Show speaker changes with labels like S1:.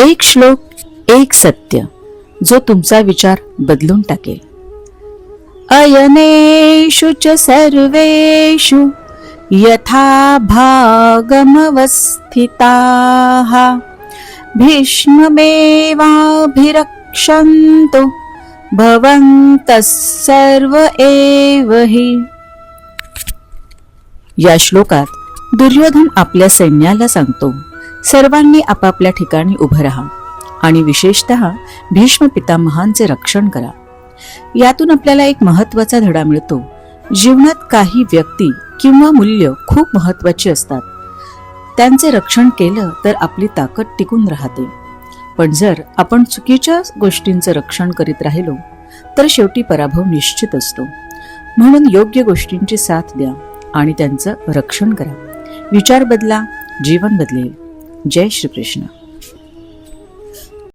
S1: एक श्लोक, एक सत्य, जो तुमचा विचार बदलून टाकेल. अयनेषु च सर्वेषु यथा भागमवस्थिताः भीष्ममेवाभिरक्षन्तु भवन्तः सर्व एव हि. या श्लोकात दुर्योधन आपल्या सैन्याला सांगतो, सर्वांनी आपापल्या ठिकाणी उभं राहा आणि विशेषतः भीष्म पितामहांचे रक्षण करा. यातून आपल्याला एक महत्वाचा धडा मिळतो. जीवनात काही व्यक्ती किंवा मूल्य खूप महत्वाची असतात. त्यांचे रक्षण केलं तर आपली ताकद टिकून राहते. पण जर आपण चुकीच्या गोष्टींचं रक्षण करीत राहिलो तर शेवटी पराभव निश्चित असतो. म्हणून योग्य गोष्टींची साथ द्या आणि त्यांचं रक्षण करा. विचार बदला, जीवन बदलेल. जय श्री कृष्ण.